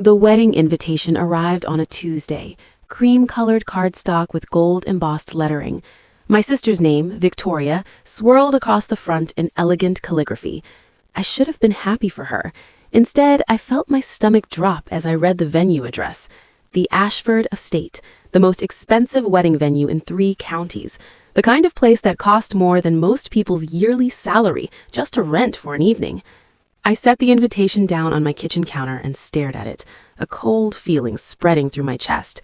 The wedding invitation arrived on a Tuesday, cream-colored cardstock with gold-embossed lettering. My sister's name, Victoria, swirled across the front in elegant calligraphy. I should have been happy for her. Instead, I felt my stomach drop as I read the venue address. The Ashford Estate, the most expensive wedding venue in 3 counties. The kind of place that cost more than most people's yearly salary just to rent for an evening. I set the invitation down on my kitchen counter and stared at it, a cold feeling spreading through my chest.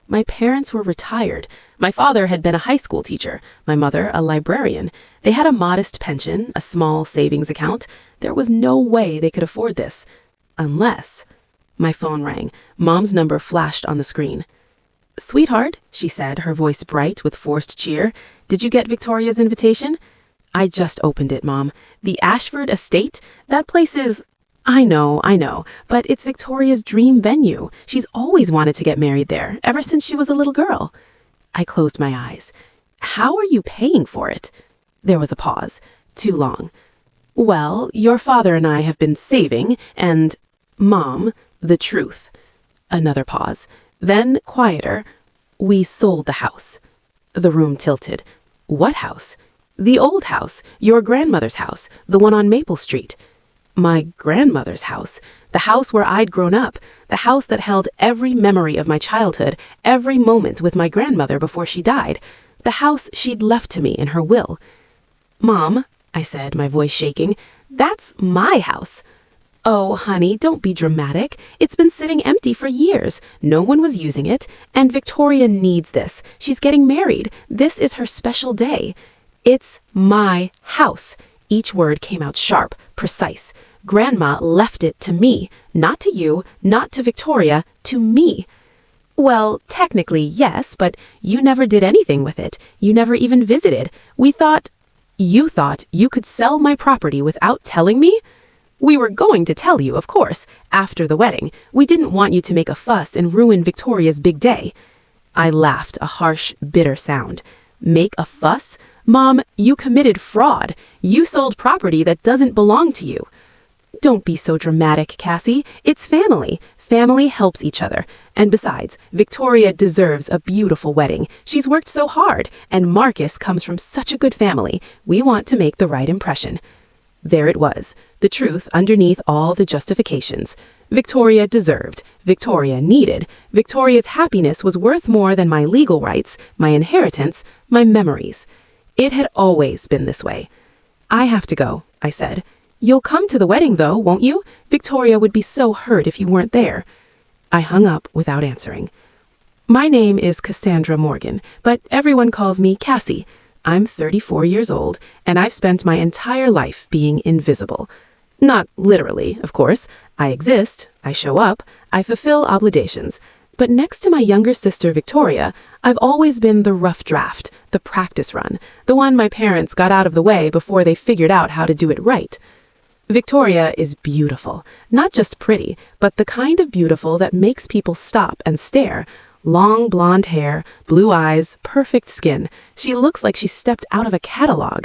My parents were retired. My father had been a high school teacher, my mother a librarian. They had a modest pension, a small savings account. There was no way they could afford this. Unless... My phone rang. Mom's number flashed on the screen. "Sweetheart," she said, her voice bright with forced cheer, "did you get Victoria's invitation?" "I just opened it, Mom. The Ashford Estate? That place is..." I know, but it's Victoria's dream venue. She's always wanted to get married there, ever since she was a little girl." I closed my eyes. "How are you paying for it?" There was a pause. Too long. "Well, your father and I have been saving, and..." "Mom, the truth." Another pause. Then, quieter, "We sold the house." The room tilted. "What house?" "The old house, your grandmother's house, the one on Maple Street." My grandmother's house, the house where I'd grown up, the house that held every memory of my childhood, every moment with my grandmother before she died, the house she'd left to me in her will. "Mom," I said, my voice shaking, "that's my house." "Oh, honey, don't be dramatic. It's been sitting empty for years. No one was using it, and Victoria needs this. She's getting married. This is her special day." "It's my house." Each word came out sharp, precise. Grandma left it to me. Not to you, not to Victoria, to me. "Well, technically, yes, but you never did anything with it. You never even visited. We thought..." "You thought you could sell my property without telling me?" "We were going to tell you, of course, after the wedding. We didn't want you to make a fuss and ruin Victoria's big day." I laughed, a harsh, bitter sound. "Make a fuss? Mom, you committed fraud. You sold property that doesn't belong to you." "Don't be so dramatic, Cassie. It's family. Family helps each other. And besides, Victoria deserves a beautiful wedding. She's worked so hard, and Marcus comes from such a good family. We want to make the right impression." There it was, the truth underneath all the justifications. Victoria deserved, Victoria needed, Victoria's happiness was worth more than my legal rights, my inheritance, my memories. It had always been this way. "I have to go," I said. "You'll come to the wedding, though, won't you? Victoria would be so hurt if you weren't there." I hung up without answering. "My name is Cassandra Morgan, but everyone calls me Cassie. I'm 34 years old, and I've spent my entire life being invisible. Not literally, of course. I exist, I show up, I fulfill obligations. But next to my younger sister Victoria, I've always been the rough draft, the practice run, the one my parents got out of the way before they figured out how to do it right. Victoria is beautiful, not just pretty, but the kind of beautiful that makes people stop and stare. Long blonde hair, blue eyes, perfect skin. She looks like she stepped out of a catalog.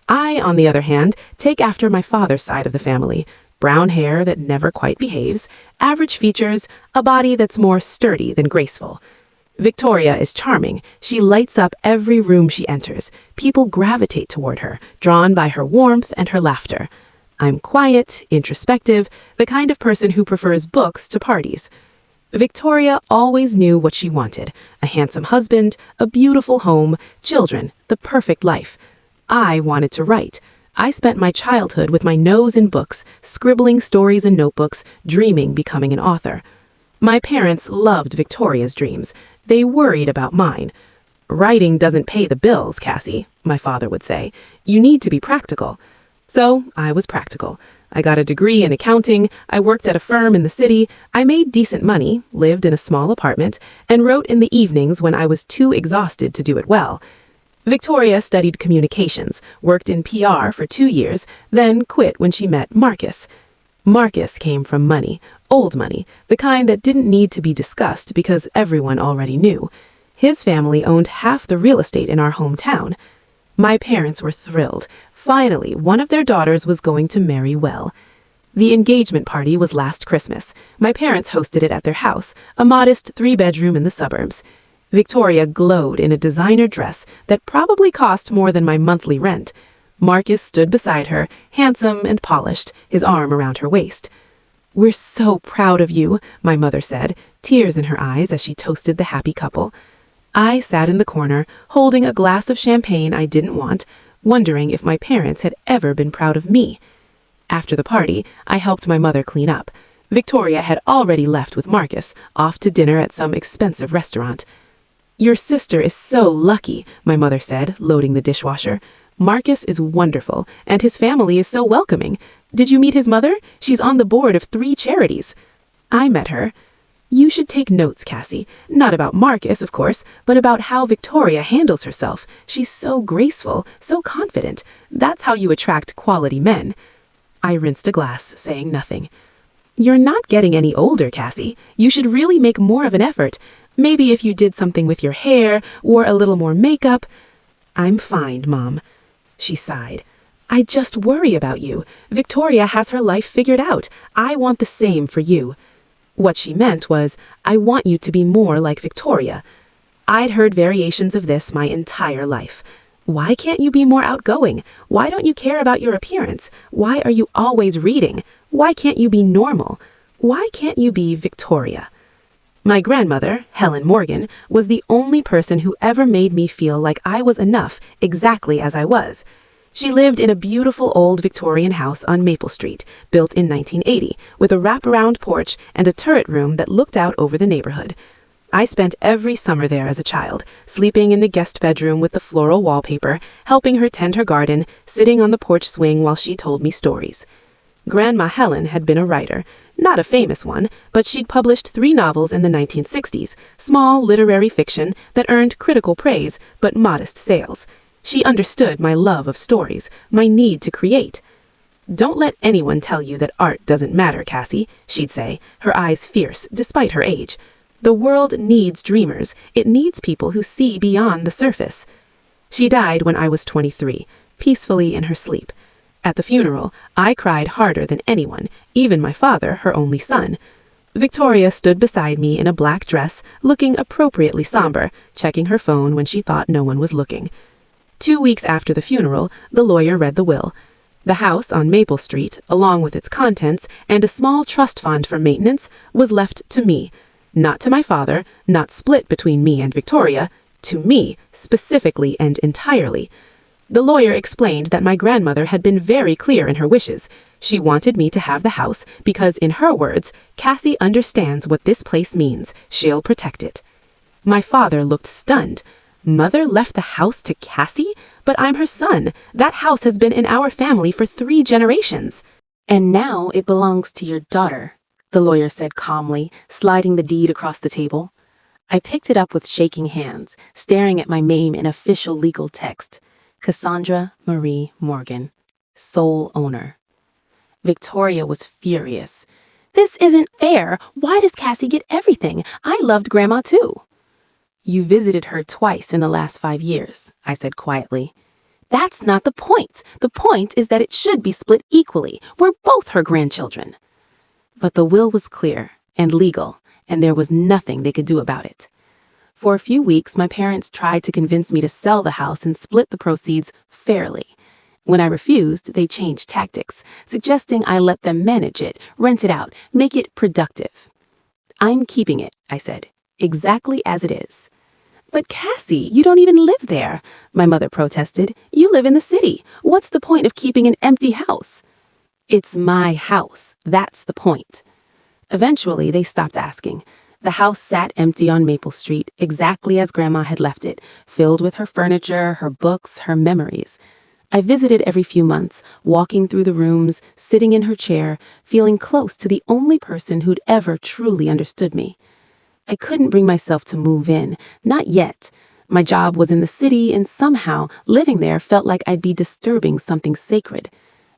I, on the other hand, take after my father's side of the family. Brown hair that never quite behaves, average features, a body that's more sturdy than graceful. Victoria is charming. She lights up every room she enters. People gravitate toward her, drawn by her warmth and her laughter. I'm quiet, introspective, the kind of person who prefers books to parties. Victoria always knew what she wanted: a handsome husband, a beautiful home, children, the perfect life. I wanted to write. I spent my childhood with my nose in books, scribbling stories in notebooks, dreaming becoming an author. My parents loved Victoria's dreams. They worried about mine. "Writing doesn't pay the bills, Cassie," my father would say. "You need to be practical." So I was practical. I got a degree in accounting, I worked at a firm in the city, I made decent money, lived in a small apartment, and wrote in the evenings when I was too exhausted to do it well. Victoria studied communications, worked in PR for 2 years, then quit when she met Marcus. Marcus came from money, old money, the kind that didn't need to be discussed because everyone already knew. His family owned half the real estate in our hometown. My parents were thrilled. Finally, one of their daughters was going to marry well. The engagement party was last Christmas. My parents hosted it at their house, a modest 3-bedroom in the suburbs. Victoria glowed in a designer dress that probably cost more than my monthly rent. Marcus stood beside her, handsome and polished, his arm around her waist. "We're so proud of you," my mother said, tears in her eyes as she toasted the happy couple. I sat in the corner, holding a glass of champagne I didn't want, wondering if my parents had ever been proud of me. After the party, I helped my mother clean up. Victoria had already left with Marcus, off to dinner at some expensive restaurant. "Your sister is so lucky," my mother said, loading the dishwasher. "Marcus is wonderful, and his family is so welcoming. Did you meet his mother? She's on the board of 3 charities." I met her. "You should take notes, Cassie. Not about Marcus, of course, but about how Victoria handles herself. She's so graceful, so confident. That's how you attract quality men." I rinsed a glass, saying nothing. "You're not getting any older, Cassie. You should really make more of an effort. Maybe if you did something with your hair, wore a little more makeup." "I'm fine, Mom." She sighed. "I just worry about you. Victoria has her life figured out. I want the same for you." What she meant was, "I want you to be more like Victoria." I'd heard variations of this my entire life. Why can't you be more outgoing? Why don't you care about your appearance? Why are you always reading? Why can't you be normal? Why can't you be Victoria? My grandmother, Helen Morgan, was the only person who ever made me feel like I was enough exactly as I was. She lived in a beautiful old Victorian house on Maple Street, built in 1980, with a wraparound porch and a turret room that looked out over the neighborhood. I spent every summer there as a child, sleeping in the guest bedroom with the floral wallpaper, helping her tend her garden, sitting on the porch swing while she told me stories. Grandma Helen had been a writer, not a famous one, but she'd published 3 novels in the 1960s, small literary fiction that earned critical praise but modest sales. She understood my love of stories, my need to create. "Don't let anyone tell you that art doesn't matter, Cassie," she'd say, her eyes fierce despite her age. "The world needs dreamers. It needs people who see beyond the surface." She died when I was 23, peacefully in her sleep. At the funeral, I cried harder than anyone, even my father, her only son. Victoria stood beside me in a black dress, looking appropriately somber, checking her phone when she thought no one was looking. 2 weeks after the funeral, the lawyer read the will. The house on Maple Street, along with its contents and a small trust fund for maintenance, was left to me. Not to my father, not split between me and Victoria, to me, specifically and entirely. The lawyer explained that my grandmother had been very clear in her wishes. She wanted me to have the house because, in her words, "Cassie understands what this place means. She'll protect it." My father looked stunned. "Mother left the house to Cassie? But I'm her son. That house has been in our family for 3 generations." "And now it belongs to your daughter," the lawyer said calmly, sliding the deed across the table. I picked it up with shaking hands, staring at my name in official legal text. Cassandra Marie Morgan, sole owner. Victoria was furious. "This isn't fair. Why does Cassie get everything? I loved Grandma too." "You visited her twice in the last 5 years," I said quietly. "That's not the point. The point is that it should be split equally. We're both her grandchildren." But the will was clear and legal, and there was nothing they could do about it. For a few weeks, my parents tried to convince me to sell the house and split the proceeds fairly. When I refused, they changed tactics, suggesting I let them manage it, rent it out, make it productive. "I'm keeping it," I said, "exactly as it is." "But Cassie, you don't even live there," my mother protested. "You live in the city. What's the point of keeping an empty house?" "It's my house. That's the point." Eventually, they stopped asking. The house sat empty on Maple Street, exactly as Grandma had left it, filled with her furniture, her books, her memories. I visited every few months, walking through the rooms, sitting in her chair, feeling close to the only person who'd ever truly understood me. I couldn't bring myself to move in, not yet. My job was in the city, and somehow, living there felt like I'd be disturbing something sacred.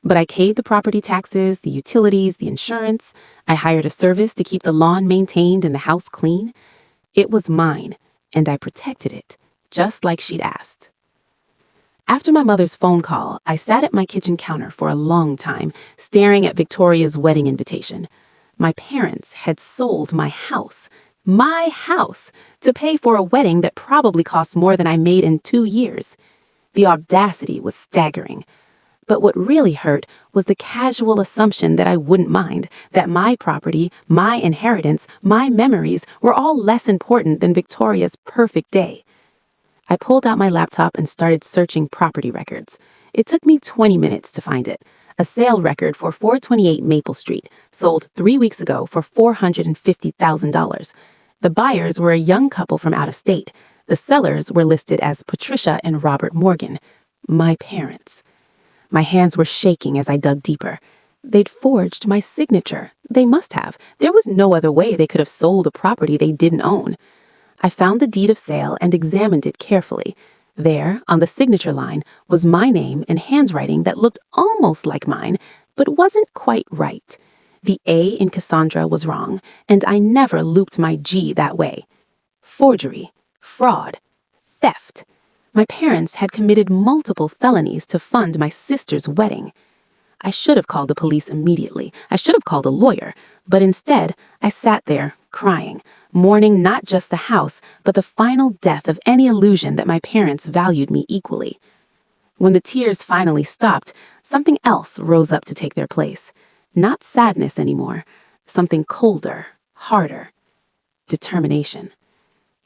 But I paid the property taxes, the utilities, the insurance. I hired a service to keep the lawn maintained and the house clean. It was mine, and I protected it, just like she'd asked. After my mother's phone call, I sat at my kitchen counter for a long time, staring at Victoria's wedding invitation. My parents had sold my house, to pay for a wedding that probably cost more than I made in 2 years. The audacity was staggering. But what really hurt was the casual assumption that I wouldn't mind, that my property, my inheritance, my memories were all less important than Victoria's perfect day. I pulled out my laptop and started searching property records. It took me 20 minutes to find it. A sale record for 428 Maple Street, sold 3 weeks ago for $450,000. The buyers were a young couple from out of state. The sellers were listed as Patricia and Robert Morgan, my parents. My hands were shaking as I dug deeper. They'd forged my signature. They must have. There was no other way they could have sold a property they didn't own. I found the deed of sale and examined it carefully. There, on the signature line, was my name in handwriting that looked almost like mine, but wasn't quite right. The A in Cassandra was wrong, and I never looped my G that way. Forgery, fraud, theft. My parents had committed multiple felonies to fund my sister's wedding. I should have called the police immediately. I should have called a lawyer, but instead, I sat there, crying, mourning not just the house, but the final death of any illusion that my parents valued me equally. When the tears finally stopped, something else rose up to take their place. Not sadness anymore, something colder, harder. Determination.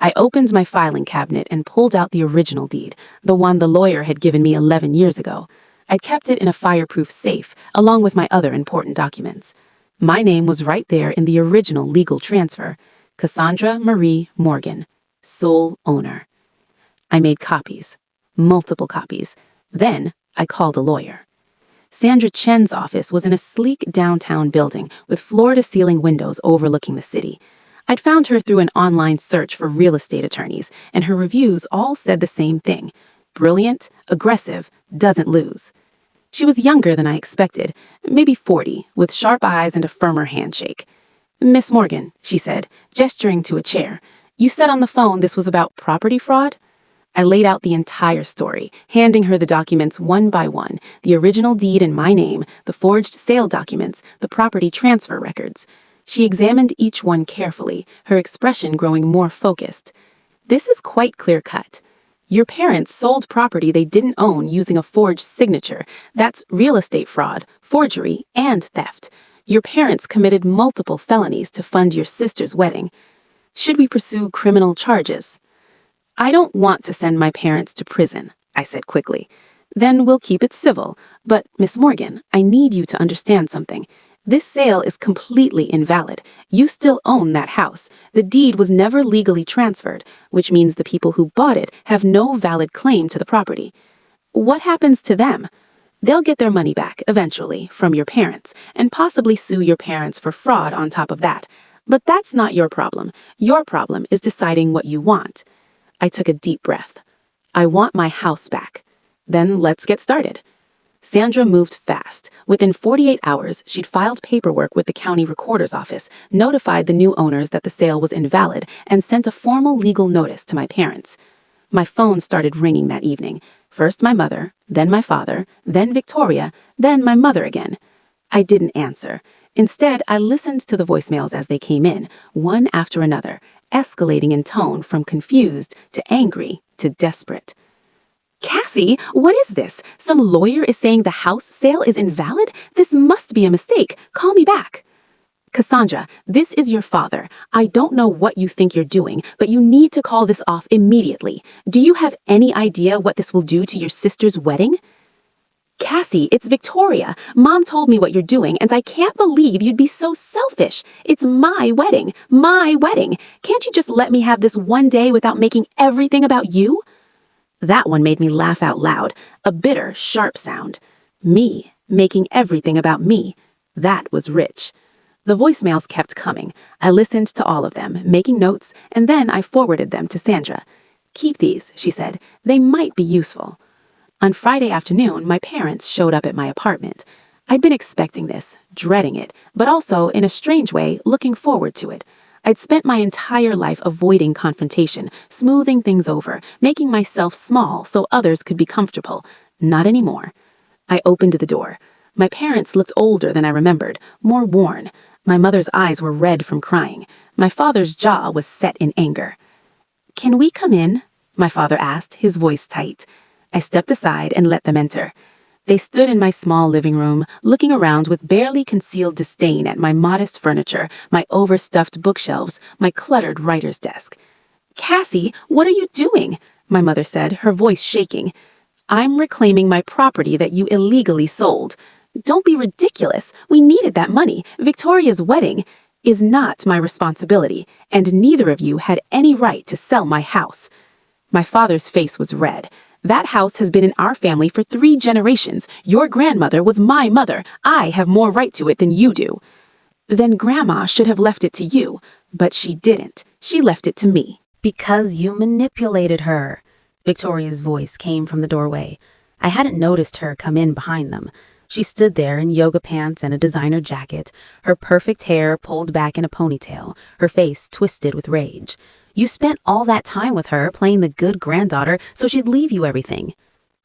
I opened my filing cabinet and pulled out the original deed, the one the lawyer had given me 11 years ago. I'd kept it in a fireproof safe, along with my other important documents. My name was right there in the original legal transfer. Cassandra Marie Morgan, sole owner. I made copies, multiple copies. Then I called a lawyer. Sandra Chen's office was in a sleek downtown building with floor-to-ceiling windows overlooking the city. I'd found her through an online search for real estate attorneys, and her reviews all said the same thing. Brilliant, aggressive, doesn't lose. She was younger than I expected, maybe 40, with sharp eyes and a firmer handshake. "Miss Morgan," she said, gesturing to a chair, "you said on the phone this was about property fraud?" I laid out the entire story, handing her the documents one by one, the original deed in my name, the forged sale documents, the property transfer records. She examined each one carefully, her expression growing more focused. "This is quite clear-cut. Your parents sold property they didn't own using a forged signature. That's real estate fraud, forgery, and theft. Your parents committed multiple felonies to fund your sister's wedding. Should we pursue criminal charges?" "I don't want to send my parents to prison," I said quickly. "Then we'll keep it civil. But, Miss Morgan, I need you to understand something. This sale is completely invalid. You still own that house. The deed was never legally transferred, which means the people who bought it have no valid claim to the property. What happens to them? They'll get their money back, eventually, from your parents, and possibly sue your parents for fraud on top of that. But that's not your problem. Your problem is deciding what you want." I took a deep breath. "I want my house back." "Then let's get started." Sandra moved fast. Within 48 hours, she'd filed paperwork with the county recorder's office, notified the new owners that the sale was invalid, and sent a formal legal notice to my parents. My phone started ringing that evening. First my mother, then my father, then Victoria, then my mother again. I didn't answer. Instead, I listened to the voicemails as they came in, one after another, escalating in tone from confused to angry to desperate. "Cassie, what is this? Some lawyer is saying the house sale is invalid? This must be a mistake. Call me back." "Cassandra, this is your father. I don't know what you think you're doing, but you need to call this off immediately. Do you have any idea what this will do to your sister's wedding?" "Cassie, it's Victoria. Mom told me what you're doing, and I can't believe you'd be so selfish. It's my wedding. My wedding. Can't you just let me have this one day without making everything about you?" That one made me laugh out loud, a bitter, sharp sound. Me, making everything about me. That was rich. The voicemails kept coming. I listened to all of them, making notes, and then I forwarded them to Sandra. "Keep these," she said. "They might be useful." On Friday afternoon, my parents showed up at my apartment. I'd been expecting this, dreading it, but also, in a strange way, looking forward to it. I'd spent my entire life avoiding confrontation, smoothing things over, making myself small so others could be comfortable. Not anymore. I opened the door. My parents looked older than I remembered, more worn. My mother's eyes were red from crying. My father's jaw was set in anger. "Can we come in?" my father asked, his voice tight. I stepped aside and let them enter. They stood in my small living room, looking around with barely concealed disdain at my modest furniture, my overstuffed bookshelves, my cluttered writer's desk. "Cassie, what are you doing?" my mother said, her voice shaking. "I'm reclaiming my property that you illegally sold. Don't be ridiculous. We needed that money. Victoria's wedding is not my responsibility, and neither of you had any right to sell my house." My father's face was red. "That house has been in our family for 3 generations. Your grandmother was my mother. I have more right to it than you do." "Then Grandma should have left it to you, but she didn't. She left it to me." "Because you manipulated her." Victoria's voice came from the doorway. I hadn't noticed her come in behind them. She stood there in yoga pants and a designer jacket, her perfect hair pulled back in a ponytail, her face twisted with rage. "You spent all that time with her playing the good granddaughter so she'd leave you everything."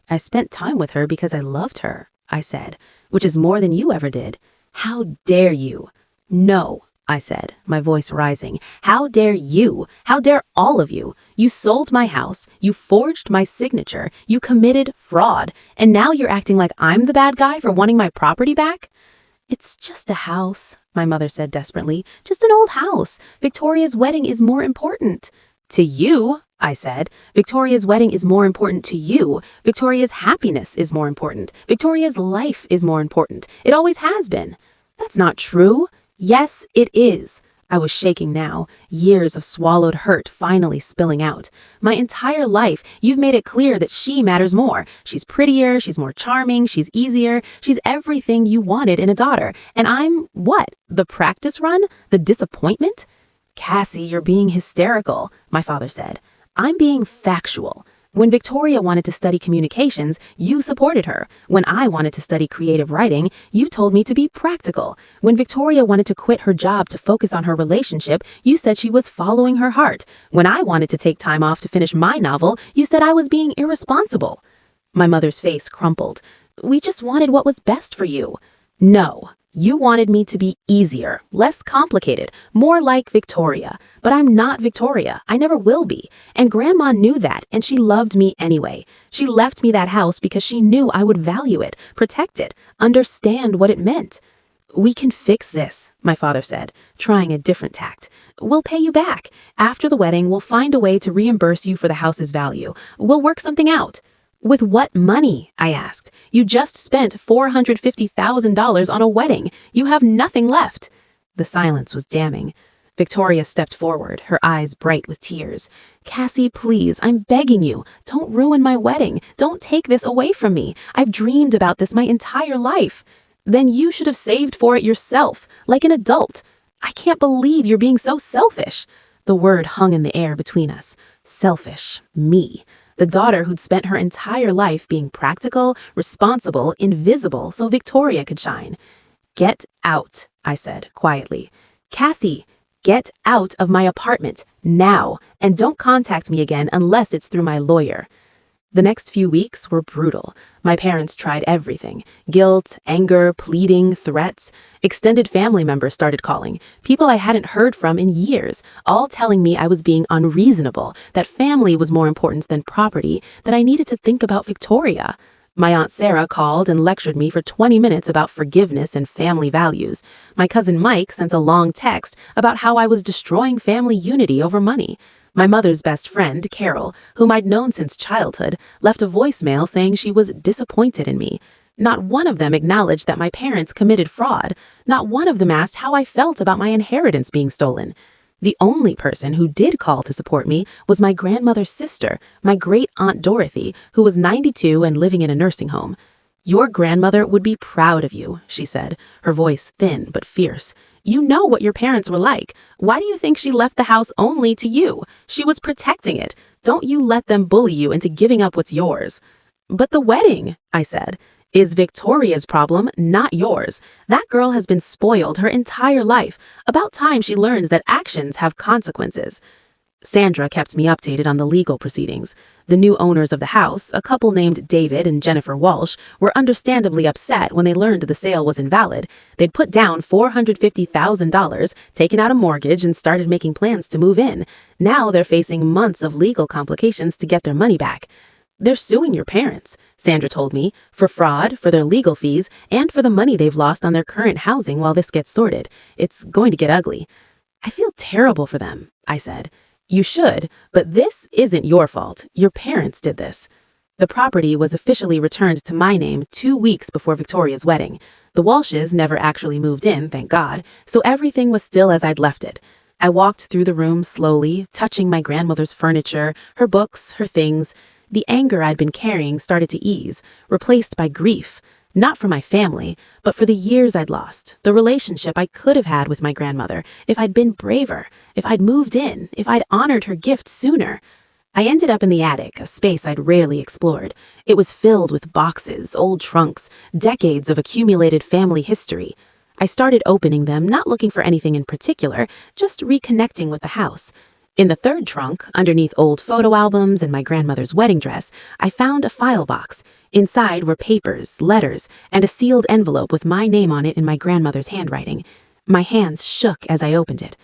"I spent time with her because I loved her," I said, "which is more than you ever did." "How dare you?" "No," I said, my voice rising. "How dare you? How dare all of you? You sold my house, you forged my signature, you committed fraud, and now you're acting like I'm the bad guy for wanting my property back?" "It's just a house," my mother said desperately. "Just an old house. Victoria's wedding is more important." "To you," I said. "Victoria's wedding is more important to you. Victoria's happiness is more important. Victoria's life is more important. It always has been." "That's not true." "Yes, it is." I was shaking now, years of swallowed hurt finally spilling out. "My entire life, you've made it clear that she matters more. She's prettier, she's more charming, she's easier, she's everything you wanted in a daughter. And I'm, what, the practice run? The disappointment?" "Cassie, you're being hysterical," my father said. "I'm being factual. When Victoria wanted to study communications, you supported her. When I wanted to study creative writing, you told me to be practical. When Victoria wanted to quit her job to focus on her relationship, you said she was following her heart. When I wanted to take time off to finish my novel, you said I was being irresponsible." My mother's face crumpled. "We just wanted what was best for you." "No. You wanted me to be easier, less complicated, more like Victoria. But I'm not Victoria. I never will be. And Grandma knew that, and she loved me anyway. She left me that house because she knew I would value it, protect it, understand what it meant." "We can fix this," my father said, trying a different tact. "We'll pay you back. After the wedding, we'll find a way to reimburse you for the house's value. We'll work something out." "With what money?" I asked. "You just spent $450,000 on a wedding. You have nothing left." The silence was damning. Victoria stepped forward, her eyes bright with tears. "Cassie, please, I'm begging you. Don't ruin my wedding. Don't take this away from me. I've dreamed about this my entire life." "Then you should have saved for it yourself, like an adult." "I can't believe you're being so selfish." The word hung in the air between us. Selfish. Me. The daughter who'd spent her entire life being practical, responsible, invisible so Victoria could shine. "Get out," I said quietly. "Cassie, get out of my apartment now, and don't contact me again unless it's through my lawyer." The next few weeks were brutal. My parents tried everything. Guilt, anger, pleading, threats. Extended family members started calling. People I hadn't heard from in years, all telling me I was being unreasonable, that family was more important than property, that I needed to think about Victoria. My Aunt Sarah called and lectured me for 20 minutes about forgiveness and family values. My cousin Mike sent a long text about how I was destroying family unity over money. My mother's best friend, Carol, whom I'd known since childhood, left a voicemail saying she was disappointed in me. Not one of them acknowledged that my parents committed fraud. Not one of them asked how I felt about my inheritance being stolen. The only person who did call to support me was my grandmother's sister, my great-aunt Dorothy, who was 92 and living in a nursing home. "Your grandmother would be proud of you," she said, her voice thin but fierce. "You know what your parents were like. Why do you think she left the house only to you? She was protecting it. Don't you let them bully you into giving up what's yours." "But the wedding," I said. is Victoria's problem, not yours. That girl has been spoiled her entire life. About time she learns that actions have consequences. Sandra kept me updated on the legal proceedings. The new owners of the house, a couple named David and Jennifer Walsh, were understandably upset when they learned the sale was invalid. They'd put down $450,000, taken out a mortgage, and started making plans to move in. Now they're facing months of legal complications to get their money back. They're suing your parents, Sandra told me, for fraud, for their legal fees, and for the money they've lost on their current housing while this gets sorted. It's going to get ugly. I feel terrible for them, I said. You should, but this isn't your fault. Your parents did this. The property was officially returned to my name 2 weeks before Victoria's wedding. The Walshes never actually moved in, thank God, so everything was still as I'd left it. I walked through the room slowly, touching my grandmother's furniture, her books, her things. The anger I'd been carrying started to ease, replaced by grief. Not for my family, but for the years I'd lost, the relationship I could have had with my grandmother if I'd been braver, if I'd moved in, if I'd honored her gift sooner. I ended up in the attic, a space I'd rarely explored. It was filled with boxes, old trunks, decades of accumulated family history. I started opening them, not looking for anything in particular, just reconnecting with the house. In the third trunk, underneath old photo albums and my grandmother's wedding dress, I found a file box. Inside were papers, letters, and a sealed envelope with my name on it in my grandmother's handwriting. My hands shook as I opened it.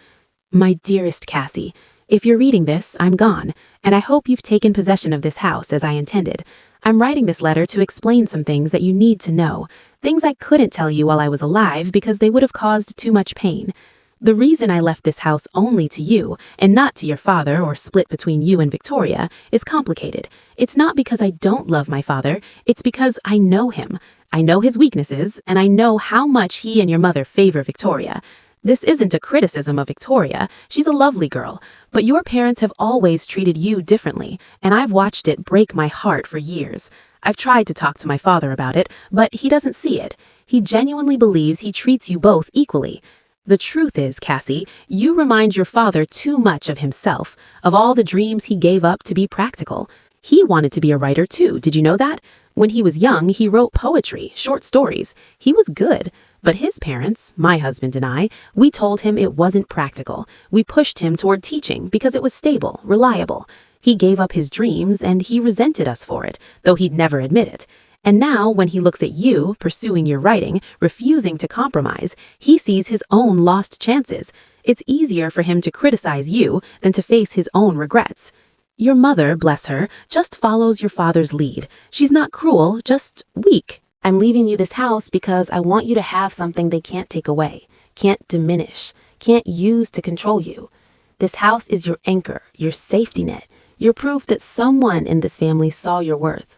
My dearest Cassie, if you're reading this, I'm gone, and I hope you've taken possession of this house as I intended. I'm writing this letter to explain some things that you need to know, things I couldn't tell you while I was alive because they would have caused too much pain. The reason I left this house only to you, and not to your father or split between you and Victoria, is complicated. It's not because I don't love my father, it's because I know him. I know his weaknesses, and I know how much he and your mother favor Victoria. This isn't a criticism of Victoria, she's a lovely girl, but your parents have always treated you differently, and I've watched it break my heart for years. I've tried to talk to my father about it, but he doesn't see it. He genuinely believes he treats you both equally. The truth is, Cassie, you remind your father too much of himself, of all the dreams he gave up to be practical. He wanted to be a writer too, did you know that? When he was young, he wrote poetry, short stories. He was good. But his parents, my husband and I, we told him it wasn't practical. We pushed him toward teaching because it was stable, reliable. He gave up his dreams and he resented us for it, though he'd never admit it. And now, when he looks at you, pursuing your writing, refusing to compromise, he sees his own lost chances. It's easier for him to criticize you than to face his own regrets. Your mother, bless her, just follows your father's lead. She's not cruel, just weak. I'm leaving you this house because I want you to have something they can't take away, can't diminish, can't use to control you. This house is your anchor, your safety net, your proof that someone in this family saw your worth.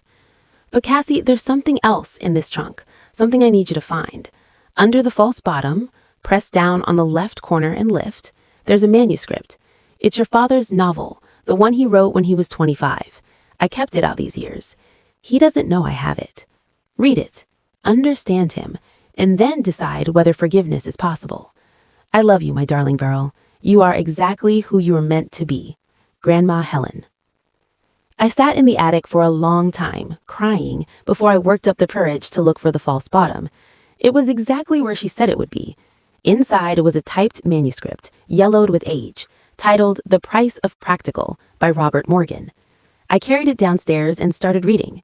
But Cassie, there's something else in this trunk, something I need you to find. Under the false bottom, press down on the left corner and lift, there's a manuscript. It's your father's novel, the one he wrote when he was 25. I kept it all these years. He doesn't know I have it. Read it, understand him, and then decide whether forgiveness is possible. I love you, my darling girl. You are exactly who you were meant to be. Grandma Helen. I sat in the attic for a long time, crying, before I worked up the courage to look for the false bottom. It was exactly where she said it would be. Inside was a typed manuscript, yellowed with age, titled The Price of Practical by Robert Morgan. I carried it downstairs and started reading.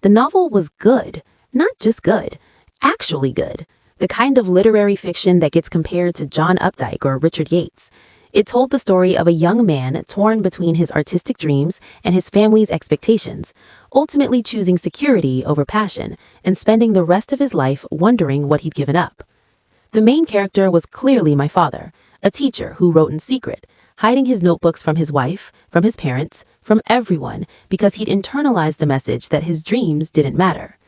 The novel was good, not just good, actually good. The kind of literary fiction that gets compared to John Updike or Richard Yates. It told the story of a young man torn between his artistic dreams and his family's expectations, ultimately choosing security over passion and spending the rest of his life wondering what he'd given up. The main character was clearly my father, a teacher who wrote in secret, hiding his notebooks from his wife, from his parents, from everyone, because he'd internalized the message that his dreams didn't matter.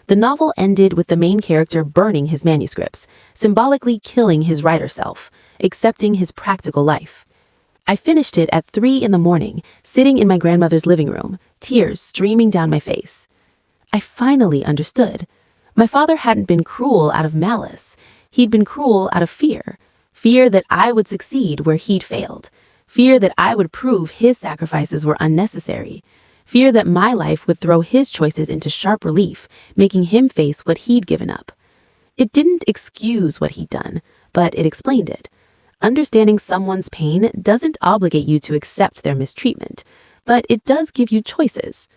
The novel ended with the main character burning his manuscripts, symbolically killing his writer self, accepting his practical life. I finished it at 3 a.m, sitting in my grandmother's living room, tears streaming down my face. I finally understood. My father hadn't been cruel out of malice. He'd been cruel out of fear. Fear that I would succeed where he'd failed. Fear that I would prove his sacrifices were unnecessary. fear that my life would throw his choices into sharp relief, making him face what he'd given up. It didn't excuse what he'd done, but it explained it. Understanding someone's pain doesn't obligate you to accept their mistreatment, but it does give you choices.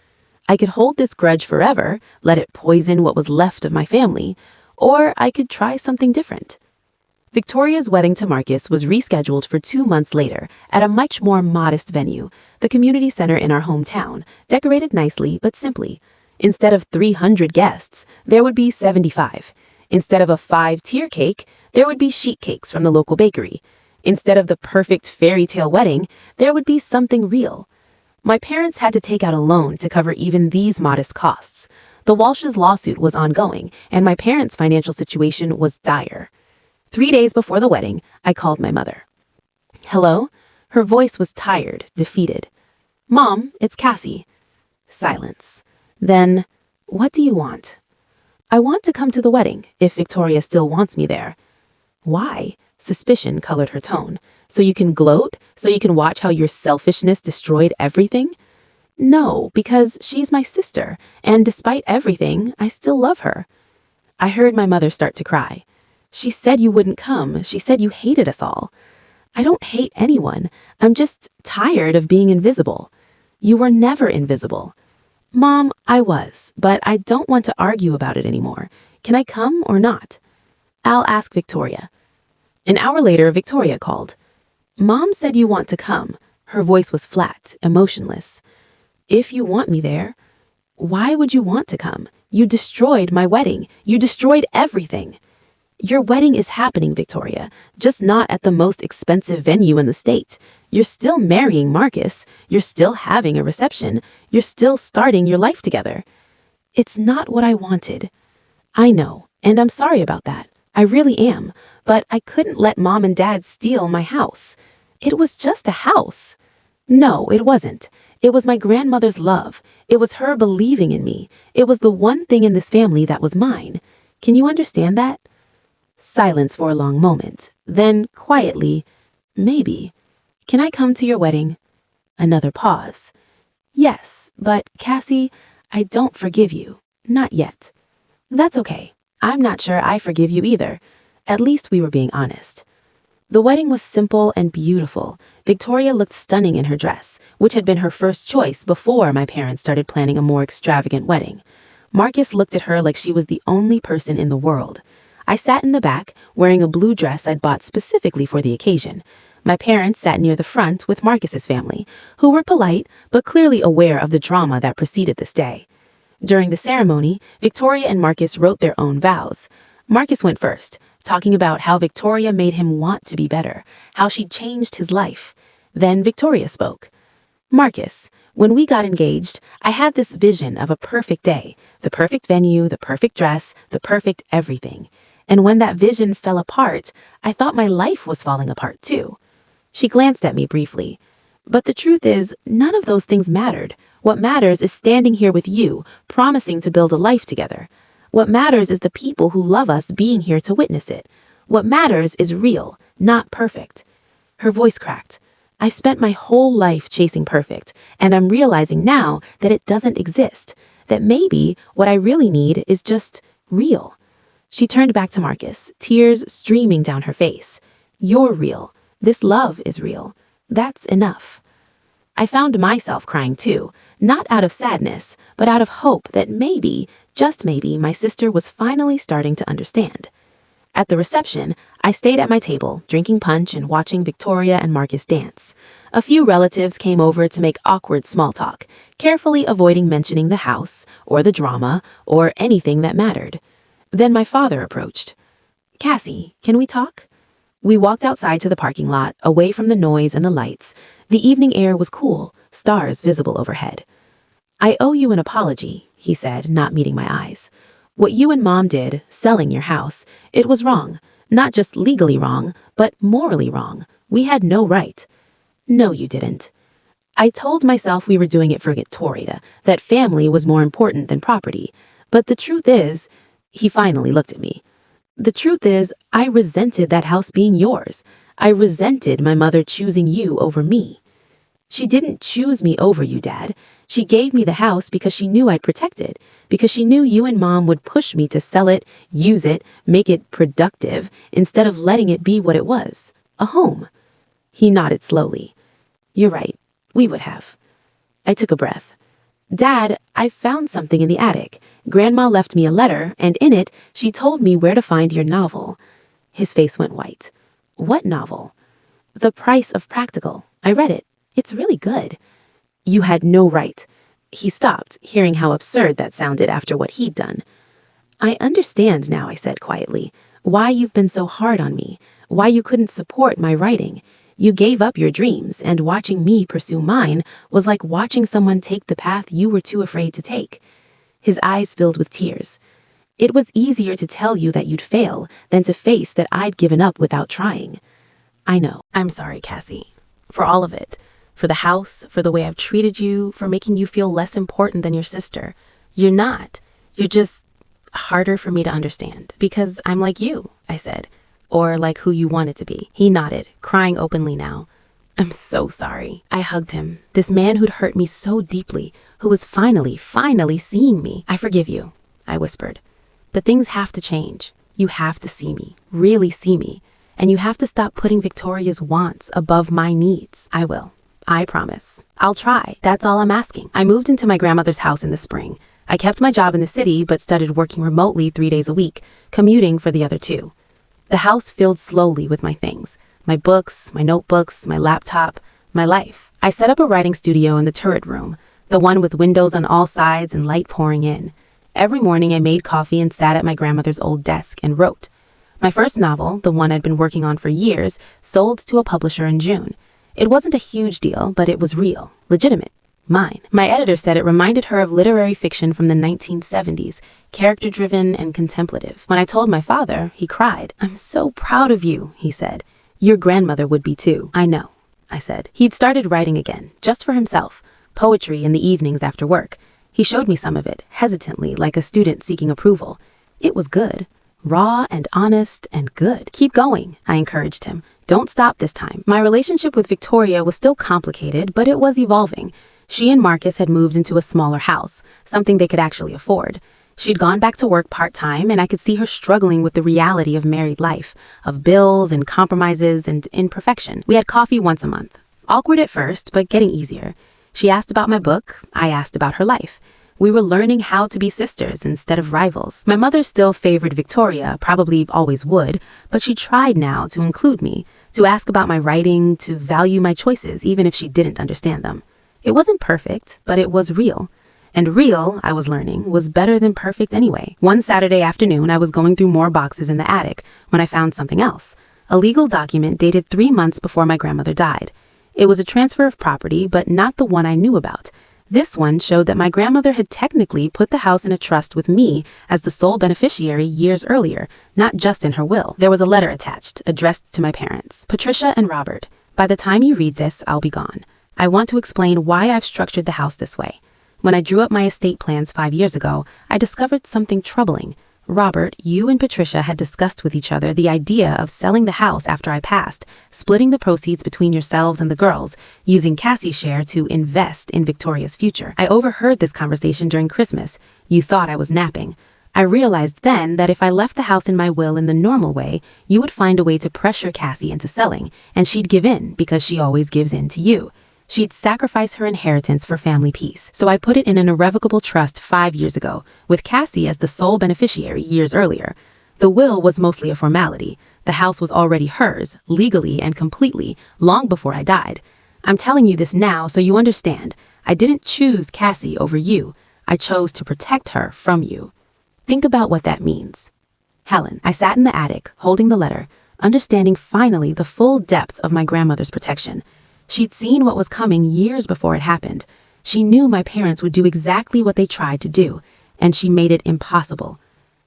I could hold this grudge forever, let it poison what was left of my family, or I could try something different. Victoria's wedding to Marcus was rescheduled for 2 months later at a much more modest venue, the community center in our hometown, decorated nicely but simply. Instead of 300 guests, there would be 75. Instead of a 5-tier cake, there would be sheet cakes from the local bakery. Instead of the perfect fairy tale wedding, there would be something real. My parents had to take out a loan to cover even these modest costs. The Walsh's lawsuit was ongoing, and my parents' financial situation was dire. 3 days before the wedding, I called my mother. "Hello?" Her voice was tired, defeated. "Mom, it's Cassie." Silence. Then, "What do you want?" "I want to come to the wedding, if Victoria still wants me there." "Why?" Suspicion colored her tone. "So you can gloat? So you can watch how your selfishness destroyed everything?" "No, because she's my sister, and despite everything, I still love her." I heard my mother start to cry. "She said you wouldn't come. She said you hated us all." "I don't hate anyone. I'm just tired of being invisible." "You were never invisible." "Mom, I was, but I don't want to argue about it anymore. Can I come or not?" "I'll ask Victoria." An hour later, Victoria called. "Mom said you want to come." Her voice was flat, emotionless. "If you want me there." "Why would you want to come? You destroyed my wedding. You destroyed everything." "Your wedding is happening, Victoria, just not at the most expensive venue in the state. You're still marrying Marcus. You're still having a reception. You're still starting your life together." "It's not what I wanted." "I know, and I'm sorry about that. I really am, but I couldn't let Mom and Dad steal my house. It was just a house." "No, it wasn't. It was my grandmother's love. It was her believing in me. It was the one thing in this family that was mine. Can you understand that?" Silence for a long moment. Then, quietly, "Maybe. Can I come to your wedding?" Another pause. "Yes, but Cassie, I don't forgive you. Not yet." "That's okay. I'm not sure I forgive you either." At least we were being honest. The wedding was simple and beautiful. Victoria looked stunning in her dress, which had been her first choice before my parents started planning a more extravagant wedding. Marcus looked at her like she was the only person in the world. I sat in the back, wearing a blue dress I'd bought specifically for the occasion. My parents sat near the front with Marcus's family, who were polite but clearly aware of the drama that preceded this day. During the ceremony, Victoria and Marcus wrote their own vows. Marcus went first, talking about how Victoria made him want to be better, how she'd changed his life. Then Victoria spoke. "Marcus, when we got engaged, I had this vision of a perfect day, the perfect venue, the perfect dress, the perfect everything. And when that vision fell apart, I thought my life was falling apart too." She glanced at me briefly. "But the truth is, none of those things mattered. What matters is standing here with you, promising to build a life together. What matters is the people who love us being here to witness it. What matters is real, not perfect." Her voice cracked. "I've spent my whole life chasing perfect, and I'm realizing now that it doesn't exist, that maybe what I really need is just real." She turned back to Marcus, tears streaming down her face. "You're real. This love is real. That's enough." I found myself crying too, not out of sadness, but out of hope that maybe, just maybe, my sister was finally starting to understand. At the reception, I stayed at my table, drinking punch and watching Victoria and Marcus dance. A few relatives came over to make awkward small talk, carefully avoiding mentioning the house, or the drama, or anything that mattered. Then my father approached. "Cassie, can we talk?" We walked outside to the parking lot, away from the noise and the lights. The evening air was cool, stars visible overhead. "I owe you an apology," he said, not meeting my eyes. "What you and Mom did, selling your house, it was wrong. Not just legally wrong, but morally wrong. We had no right." "No, you didn't." I told myself we were doing it for Victoria, that family was more important than property. But the truth is, he finally looked at me. "The truth is, I resented that house being yours. I resented my mother choosing you over me." She didn't choose me over you, Dad. She gave me the house because she knew I'd protect it, because she knew you and Mom would push me to sell it, use it, make it productive, instead of letting it be what it was, a home. He nodded slowly. You're right. We would have. I took a breath. Dad, I found something in the attic. Grandma left me a letter, and in it, she told me where to find your novel. His face went white. What novel? The Price of Practical. I read it. It's really good. You had no right. He stopped, hearing how absurd that sounded after what he'd done. I understand now, I said quietly, why you've been so hard on me, why you couldn't support my writing. You gave up your dreams, and watching me pursue mine was like watching someone take the path you were too afraid to take. His eyes filled with tears. It was easier to tell you that you'd fail than to face that I'd given up without trying. I know. I'm sorry, Cassie. For all of it. For the house, for the way I've treated you, for making you feel less important than your sister. You're not. You're just harder for me to understand. Because I'm like you, I said. Or like who you wanted to be. He nodded, crying openly now. I'm so sorry. I hugged him. This man who'd hurt me so deeply, who was finally seeing me. I forgive you, I whispered. But things have to change. You have to see me, really see me. And you have to stop putting Victoria's wants above my needs. I will. I promise. I'll try. That's all I'm asking. I moved into my grandmother's house in the spring. I kept my job in the city, but started working remotely 3 days a week, commuting for the other 2. The house filled slowly with my things. My books, my notebooks, my laptop, my life. I set up a writing studio in the turret room, the one with windows on all sides and light pouring in. Every morning I made coffee and sat at my grandmother's old desk and wrote. My first novel, the one I'd been working on for years, sold to a publisher in June. It wasn't a huge deal, but it was real, legitimate, mine. My editor said it reminded her of literary fiction from the 1970s, character-driven and contemplative. When I told my father, he cried. I'm so proud of you, he said. Your grandmother would be too. I know, I said. He'd started writing again, just for himself, poetry in the evenings after work. He showed me some of it, hesitantly, like a student seeking approval. It was good. Raw and honest and good. Keep going, I encouraged him. Don't stop this time. My relationship with Victoria was still complicated, but it was evolving. She and Marcus had moved into a smaller house, something they could actually afford. She'd gone back to work part-time, and I could see her struggling with the reality of married life, of bills and compromises and imperfection. We had coffee once a month. Awkward at first, but getting easier. She asked about my book, I asked about her life. We were learning how to be sisters instead of rivals. My mother still favored Victoria, probably always would, but she tried now to include me, to ask about my writing, to value my choices, even if she didn't understand them. It wasn't perfect, but it was real. And real, I was learning, was better than perfect anyway. One Saturday afternoon, I was going through more boxes in the attic when I found something else. A legal document dated 3 months before my grandmother died. It was a transfer of property, but not the one I knew about. This one showed that my grandmother had technically put the house in a trust with me as the sole beneficiary years earlier, not just in her will. There was a letter attached, addressed to my parents, Patricia and Robert. By the time you read this, I'll be gone. I want to explain why I've structured the house this way. When I drew up my estate plans 5 years ago, I discovered something troubling. Robert, you and Patricia had discussed with each other the idea of selling the house after I passed, splitting the proceeds between yourselves and the girls, using Cassie's share to invest in Victoria's future. I overheard this conversation during Christmas. You thought I was napping. I realized then that if I left the house in my will in the normal way, you would find a way to pressure Cassie into selling, and she'd give in because she always gives in to you. She'd sacrifice her inheritance for family peace. So I put it in an irrevocable trust 5 years ago, with Cassie as the sole beneficiary years earlier. The will was mostly a formality. The house was already hers, legally and completely, long before I died. I'm telling you this now so you understand. I didn't choose Cassie over you. I chose to protect her from you. Think about what that means. Helen, I sat in the attic, holding the letter, understanding finally the full depth of my grandmother's protection. She'd seen what was coming years before it happened. She knew my parents would do exactly what they tried to do, and she made it impossible.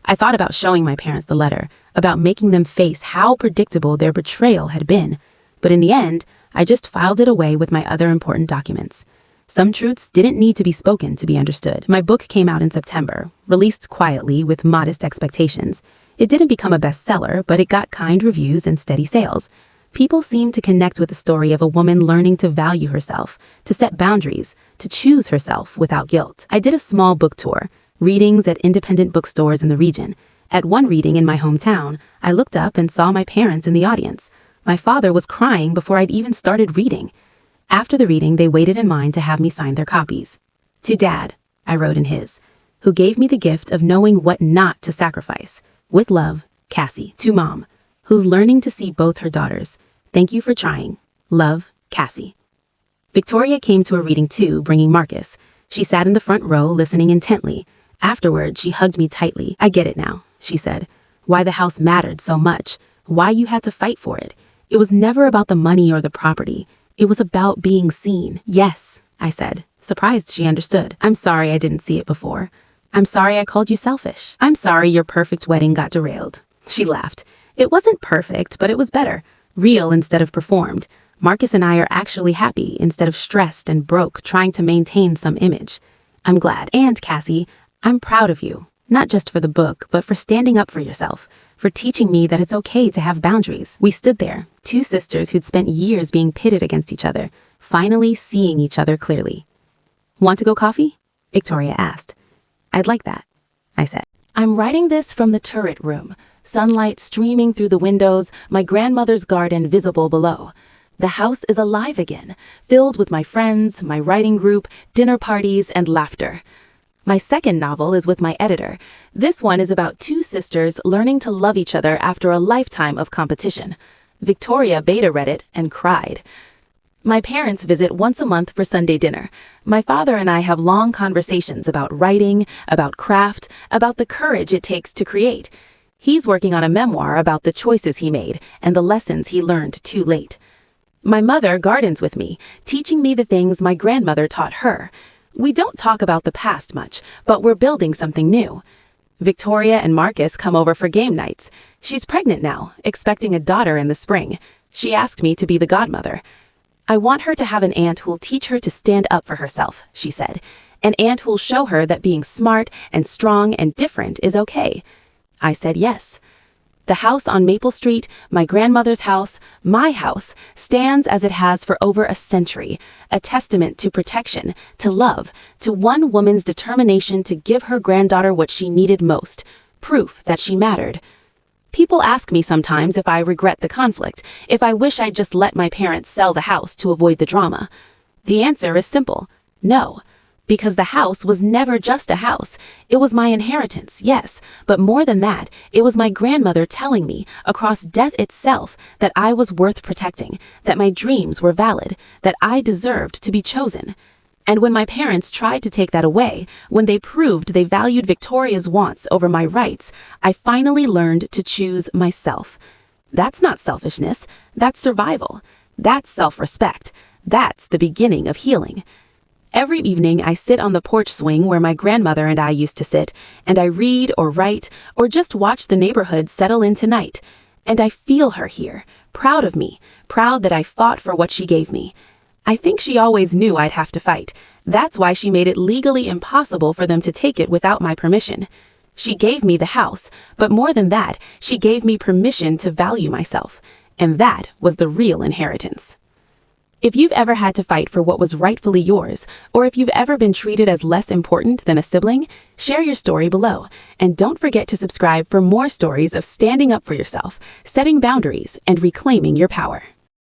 I thought about showing my parents the letter, about making them face how predictable their betrayal had been. But in the end, I just filed it away with my other important documents. Some truths didn't need to be spoken to be understood. My book came out in September, released quietly with modest expectations. It didn't become a bestseller, but it got kind reviews and steady sales. People seem to connect with the story of a woman learning to value herself, to set boundaries, to choose herself without guilt. I did a small book tour, readings at independent bookstores in the region. At one reading in my hometown, I looked up and saw my parents in the audience. My father was crying before I'd even started reading. After the reading, they waited in line to have me sign their copies. To Dad, I wrote in his, who gave me the gift of knowing what not to sacrifice. With love, Cassie. To Mom, who's learning to see both her daughters. Thank you for trying. Love, Cassie. Victoria came to a reading too, bringing Marcus. She sat in the front row, listening intently. Afterward, she hugged me tightly. I get it now, she said. Why the house mattered so much. Why you had to fight for it. It was never about the money or the property. It was about being seen. Yes, I said, surprised she understood. I'm sorry I didn't see it before. I'm sorry I called you selfish. I'm sorry your perfect wedding got derailed. She laughed. It wasn't perfect, but it was better. Real instead of performed. Marcus and I are actually happy instead of stressed and broke trying to maintain some image. I'm glad. And Cassie, I'm proud of you. Not just for the book, but for standing up for yourself. For teaching me that it's okay to have boundaries. We stood there, two sisters who'd spent years being pitted against each other, finally seeing each other clearly. Want to go coffee? Victoria asked. I'd like that, I said. I'm writing this from the turret room, sunlight streaming through the windows, my grandmother's garden visible below. The house is alive again, filled with my friends, my writing group, dinner parties, and laughter. My second novel is with my editor. This one is about two sisters learning to love each other after a lifetime of competition. Victoria beta read it and cried. My parents visit once a month for Sunday dinner. My father and I have long conversations about writing, about craft, about the courage it takes to create. He's working on a memoir about the choices he made and the lessons he learned too late. My mother gardens with me, teaching me the things my grandmother taught her. We don't talk about the past much, but we're building something new. Victoria and Marcus come over for game nights. She's pregnant now, expecting a daughter in the spring. She asked me to be the godmother. I want her to have an aunt who'll teach her to stand up for herself, she said. An aunt who'll show her that being smart and strong and different is okay. I said yes. The house on Maple Street, my grandmother's house, my house, stands as it has for over a century, a testament to protection, to love, to one woman's determination to give her granddaughter what she needed most, proof that she mattered. People ask me sometimes if I regret the conflict, if I wish I'd just let my parents sell the house to avoid the drama. The answer is simple, no. Because the house was never just a house. It was my inheritance, yes, but more than that, it was my grandmother telling me, across death itself, that I was worth protecting, that my dreams were valid, that I deserved to be chosen. And when my parents tried to take that away, when they proved they valued Victoria's wants over my rights, I finally learned to choose myself. That's not selfishness, that's survival. That's self-respect. That's the beginning of healing. Every evening I sit on the porch swing where my grandmother and I used to sit, and I read or write or just watch the neighborhood settle into night. And I feel her here, proud of me, proud that I fought for what she gave me. I think she always knew I'd have to fight. That's why she made it legally impossible for them to take it without my permission. She gave me the house, but more than that, she gave me permission to value myself. And that was the real inheritance. If you've ever had to fight for what was rightfully yours, or if you've ever been treated as less important than a sibling, share your story below. And don't forget to subscribe for more stories of standing up for yourself, setting boundaries, and reclaiming your power.